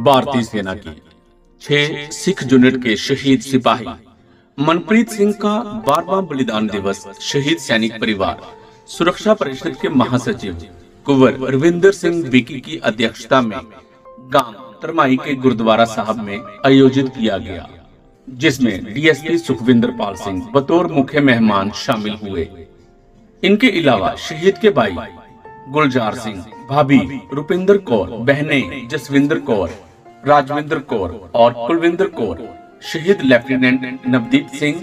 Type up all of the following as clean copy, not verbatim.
भारतीय सेना की 6 सिख यूनिट के शहीद सिपाही मनप्रीत सिंह का 12वां बलिदान दिवस शहीद सैनिक परिवार सुरक्षा परिषद के महासचिव कुंवर रविंदर सिंह विकी की अध्यक्षता में गांव तरमाई के गुरुद्वारा साहब में आयोजित किया गया, जिसमें डीएसपी सुखविंदर पाल सिंह बतौर मुख्य मेहमान शामिल हुए। इनके अलावा शहीद के भाई गुलजार सिंह, भाभी रुपिंदर कौर, बहनें जसविंदर कौर, राजविंदर कौर और कुलविंदर कौर, शहीद लेफ्टिनेंट नवदीप सिंह,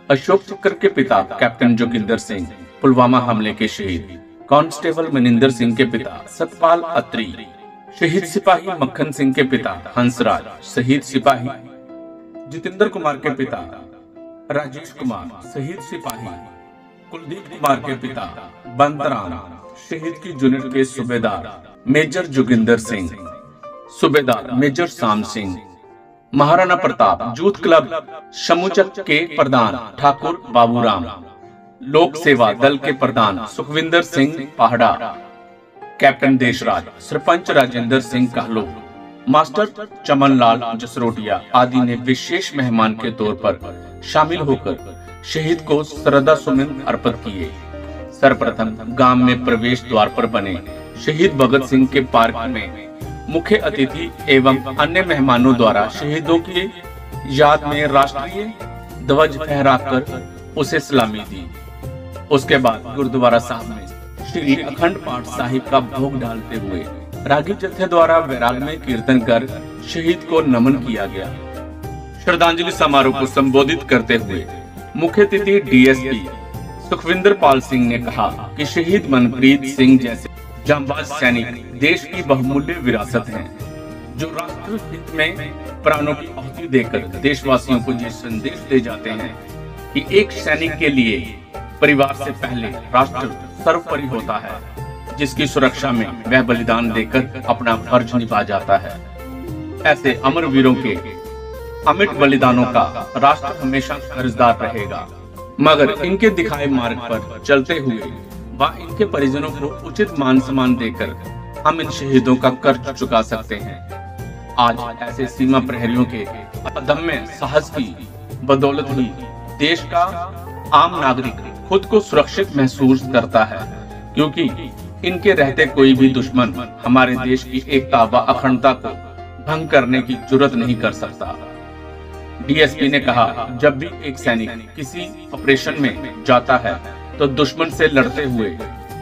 अशोक चक्र के पिता कैप्टन जोगिंदर सिंह, पुलवामा हमले के शहीद कांस्टेबल मनिंदर सिंह के पिता सतपाल अत्री, शहीद सिपाही मक्खन सिंह के पिता हंसराज, शहीद सिपाही जितेंद्र कुमार के पिता राजेश कुमार, शहीद सिपाही कुलदीप कुमार के पिता बंतराम, शहीद की यूनिट के सूबेदार मेजर जोगिंदर सिंह, सूबेदार मेजर शाम सिंह, महाराणा प्रताप यूथ क्लब शमुचक के प्रधान ठाकुर बाबूराम, लोक सेवा दल के प्रधान सुखविंदर सिंह पहाड़ा, कैप्टन देशराज, सरपंच राजेंद्र सिंह कहलो, मास्टर चमनलाल जसरोटिया आदि ने विशेष मेहमान के तौर पर शामिल होकर शहीद को श्रद्धा सुमन अर्पित किए। सर्वप्रथम गांव में प्रवेश द्वार पर बने शहीद भगत सिंह के पार्क में मुख्य अतिथि एवं अन्य मेहमानों द्वारा शहीदों की याद में राष्ट्रीय ध्वज फहराकर उसे सलामी दी। उसके बाद गुरुद्वारा साहब में श्री अखंड पाठ साहिब का भोग डालते हुए रागी जत्थे द्वारा वैरागमय कीर्तन कर शहीद को नमन किया गया। श्रद्धांजलि समारोह को संबोधित करते हुए मुख्य अतिथि डीएसपी सुखविंदर पाल सिंह ने कहा कि शहीद मनप्रीत सिंह जैसे जांबाज सैनिक देश की बहुमूल्य विरासत हैं, जो राष्ट्र हित में प्राणों की आहुति देकर देशवासियों को ये संदेश दे जाते हैं कि एक सैनिक के लिए परिवार से पहले राष्ट्र सर्वोपरि होता है, जिसकी सुरक्षा में वह बलिदान देकर अपना फर्ज निभा जाता है। ऐसे अमर वीरों के अमिट बलिदानों का राष्ट्र हमेशा कर्जदार रहेगा, मगर इनके दिखाए मार्ग पर चलते हुए व इनके परिजनों को उचित मान सम्मान देकर हम इन शहीदों का कर्ज चुका सकते हैं। आज ऐसे सीमा प्रहरियों के अदम्य साहस की बदौलत ही देश का आम नागरिक खुद को सुरक्षित महसूस करता है, क्योंकि इनके रहते कोई भी दुश्मन हमारे देश की एकता व अखंडता को भंग करने की जुर्रत नहीं कर सकता। डीएसपी ने कहा, जब भी एक सैनिक किसी ऑपरेशन में जाता है तो दुश्मन से लड़ते हुए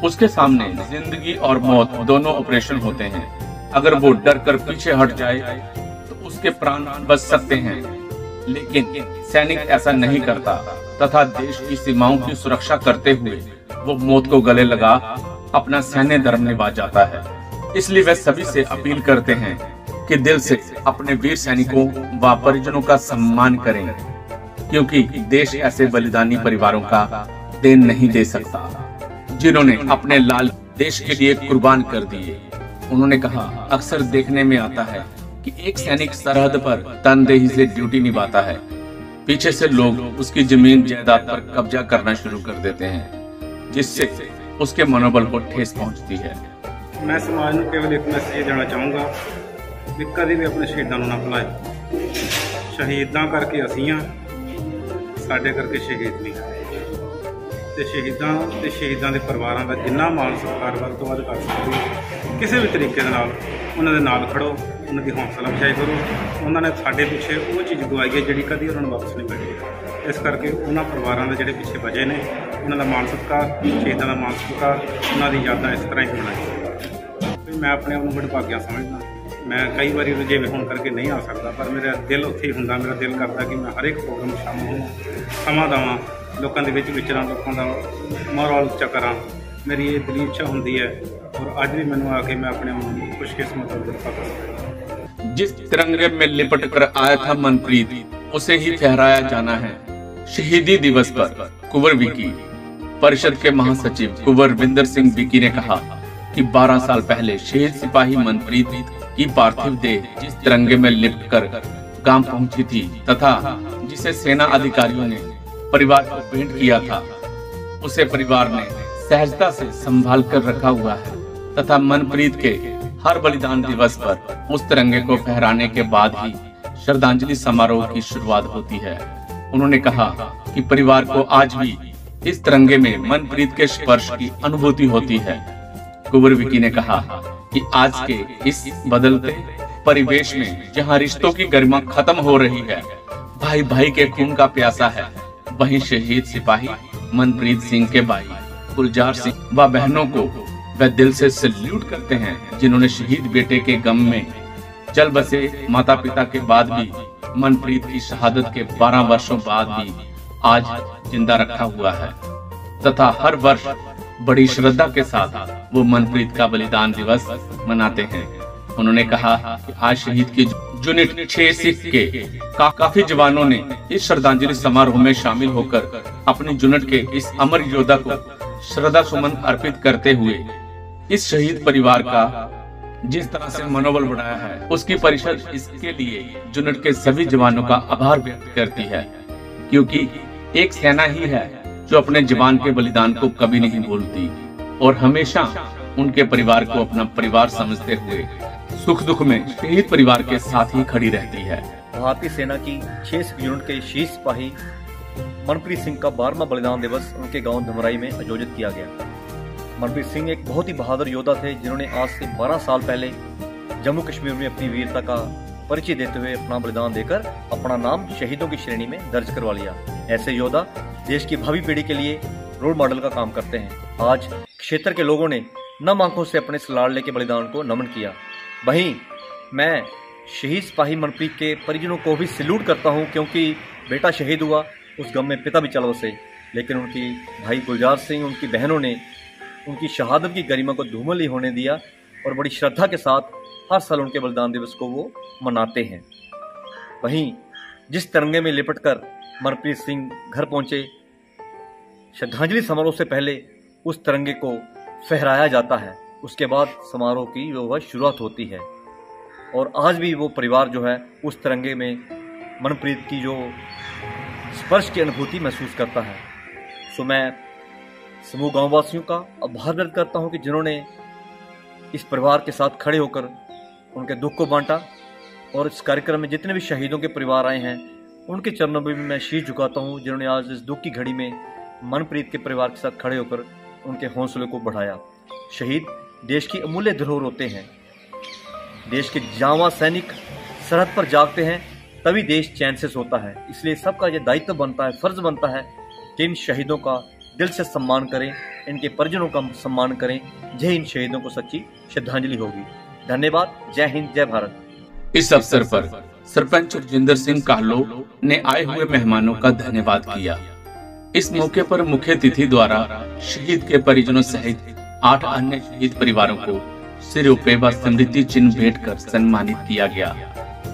उसके सामने जिंदगी और मौत दोनों ऑपरेशन होते हैं। अगर वो डर कर पीछे हट जाए तो उसके प्राण बच सकते हैं, लेकिन सैनिक ऐसा नहीं करता तथा देश की सीमाओं की सुरक्षा करते हुए वो मौत को गले लगा अपना सैन्य धर्म निभा जाता है। इसलिए वे सभी से अपील करते हैं कि दिल से अपने वीर सैनिकों व परिजनों का सम्मान करें, क्योंकि देश ऐसे बलिदानी परिवारों का देन नहीं दे सकता जिन्होंने अपने लाल देश के लिए कुर्बान कर दिए। उन्होंने कहा, अक्सर देखने में आता है कि एक सैनिक सरहद पर तनदेही से ड्यूटी निभाता है, पीछे से लोग उसकी जमीन जायदाद पर कब्जा करना शुरू कर देते हैं, जिससे उसके मनोबल को ठेस पहुंचती है। मैं समाज में केवल एक मैसेज देना चाहूँगा भी कभी भी अपने शहीदों ना भुलाए। शहीदां करके असीं हां, साडे करके शहीद नहीं। ते शहीदां दे परिवारां दा जिन्ना मान सत्कार वध तो वध कर सकदे किसी भी तरीके दे नाल उन्हां दे नाल खड़ो, उन्हां दी हौसला अफजाई करो। उन्हां ने साडे पिछे वो चीज़ गवाई है जिहड़ी कदी उन्हां नूं वापस नहीं मिलेगी। इस करके उन्हां परिवारां दे जिहड़े पिछे बचे ने उन्हां दा मान सत्कार, शहीदां दा मान सत्कार, उन्हां दी यादां इस तरह ही बनाई। मैं अपने आप नूं बड़ा भाग्या समझदा। मैं कई बार रुझेवे होने करके नहीं आ सकता, पर मेरा दिल उत्थे ही हुंदा। मेरा दिल करता कि मैं हर एक प्रोग्राम में शामिल होवां, समां देवां, लोगों के विच विचरां, लोगों का मोरल उच्चा करां। मेरी ये दिली इच्छा होंदी है और अज भी मैनूं आके मैं अपने आप नूं खुशकिस्मत और भाग्यशाली। जिस तिरंगे में लिपट कर आया था मनप्रीत, उसे ही फहराया जाना है। शहीदी दिवस पर कुंवर विकी परिषद के महासचिव कुंवर रविंदर सिंह विकी ने कहा कि 12 साल पहले शहीद सिपाही मनप्रीत की पार्थिव देह जिस तिरंगे में लिपट कर गांव पहुंची थी तथा जिसे सेना अधिकारियों ने परिवार को भेंट किया था, उसे परिवार ने सहजता से संभाल कर रखा हुआ है तथा मनप्रीत के हर बलिदान दिवस पर उस तिरंगे को फहराने के बाद ही श्रद्धांजलि समारोह की शुरुआत होती है। उन्होंने कहा कि परिवार को आज भी इस तिरंगे में मनप्रीत के स्पर्श की अनुभूति होती है। कुंवर विकी ने कहा कि आज के इस बदलते परिवेश में जहां रिश्तों की गरिमा खत्म हो रही है, भाई भाई के खून का प्यासा है, वहीं शहीद सिपाही मनप्रीत सिंह के भाई गुलजार सिंह व बहनों को वे दिल से सैल्यूट करते हैं, जिन्होंने शहीद बेटे के गम में चल बसे माता पिता के बाद भी मनप्रीत की शहादत के 12 वर्षों बाद भी आज जिंदा रखा हुआ है तथा हर वर्ष बड़ी श्रद्धा के साथ वो मनप्रीत का बलिदान दिवस मनाते हैं। उन्होंने कहा कि आज शहीद की यूनिट 6 सिख के काफी जवानों ने इस श्रद्धांजलि समारोह में शामिल होकर अपनी यूनिट के इस अमर योद्धा को श्रद्धा सुमन अर्पित करते हुए इस शहीद परिवार का जिस तरह से मनोबल बढ़ाया है, उसकी परिषद इसके लिए यूनिट के सभी जवानों का आभार व्यक्त करती है, क्योंकि एक सेना ही है जो अपने जवान के बलिदान को कभी नहीं भूलती और हमेशा उनके परिवार को अपना परिवार समझते हुए सुख दुख में शहीद परिवार के साथ ही खड़ी रहती है। भारतीय सेना की 6 यूनिट के शहीद सिपाही मनप्रीत सिंह का 12वां बलिदान दिवस उनके गांव धमराई में आयोजित किया गया। मनप्रीत सिंह एक बहुत ही बहादुर योद्धा थे, जिन्होंने आज से 12 साल पहले जम्मू कश्मीर में अपनी वीरता का परिचय देते हुए अपना बलिदान देकर अपना नाम शहीदों की श्रेणी में दर्ज करवा लिया। ऐसे योद्धा देश की भावी पीढ़ी के लिए रोल मॉडल का काम करते हैं। आज क्षेत्र के लोगों ने नम आंखों से अपने लाडले के बलिदान को नमन किया। वहीं मैं शहीद सिपाही मनप्रीत के परिजनों को भी सैल्यूट करता हूं, क्योंकि बेटा शहीद हुआ, उस गम में पिता भी चल बसे, लेकिन उनकी भाई गुलजार सिंह, उनकी बहनों ने उनकी शहादत की गरिमा को धूमिल नहीं होने दिया और बड़ी श्रद्धा के साथ हर साल उनके बलिदान दिवस को वो मनाते हैं। वहीं जिस तिरंगे में लिपटकर मनप्रीत सिंह घर पहुंचे, श्रद्धांजलि समारोह से पहले उस तिरंगे को फहराया जाता है, उसके बाद समारोह की वह शुरुआत होती है और आज भी वो परिवार जो है उस तिरंगे में मनप्रीत की जो स्पर्श की अनुभूति महसूस करता है। सो मैं समूह गांव वासियों का आभार व्यक्त करता हूं कि जिन्होंने इस परिवार के साथ खड़े होकर उनके दुख को बांटा और इस कार्यक्रम में जितने भी शहीदों के परिवार आए हैं उनके चरणों में भी मैं शीश झुकाता हूं, जिन्होंने आज इस दुख की घड़ी में मनप्रीत के परिवार के साथ खड़े होकर उनके हौसले को बढ़ाया। शहीद देश की अमूल्य धरोहर होते हैं। देश के जांबाज सैनिक सरहद पर जागते हैं तभी देश चैन से सोता है। इसलिए सबका यह दायित्व बनता है, फर्ज बनता है कि इन शहीदों का दिल से सम्मान करें, इनके परिजनों का सम्मान करें। जय इन शहीदों को सच्ची श्रद्धांजलि होगी। धन्यवाद। जय हिंद, जय भारत। इस अवसर पर सरपंच रजिंदर सिंह काहलो ने आए हुए मेहमानों का धन्यवाद किया। इस मौके पर मुख्य अतिथि द्वारा शहीद के परिजनों सहित 8 अन्य शहीद परिवारों को सिरोपे व स्मृति चिन्ह भेंट कर सम्मानित किया गया।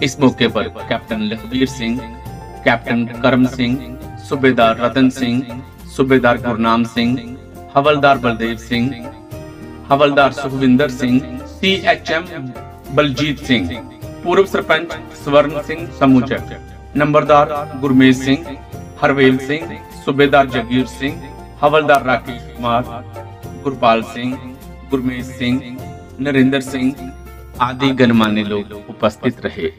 इस मौके पर कैप्टन लखबीर सिंह, कैप्टन करम सिंह, सूबेदार रतन सिंह, सूबेदार गुरनाम सिंह, हवलदार बलदेव सिंह, हवलदार सुखविंदर सिंह, CHM बलजीत सिंह, पूर्व सरपंच स्वर्ण सिंह समूचक, नंबरदार गुरमेज सिंह, हरवेल सिंह, सूबेदार जगीर सिंह, हवलदार राकेश कुमार, गुरपाल सिंह, गुरमेज सिंह, नरेंद्र सिंह आदि गणमान्य लोग उपस्थित रहे।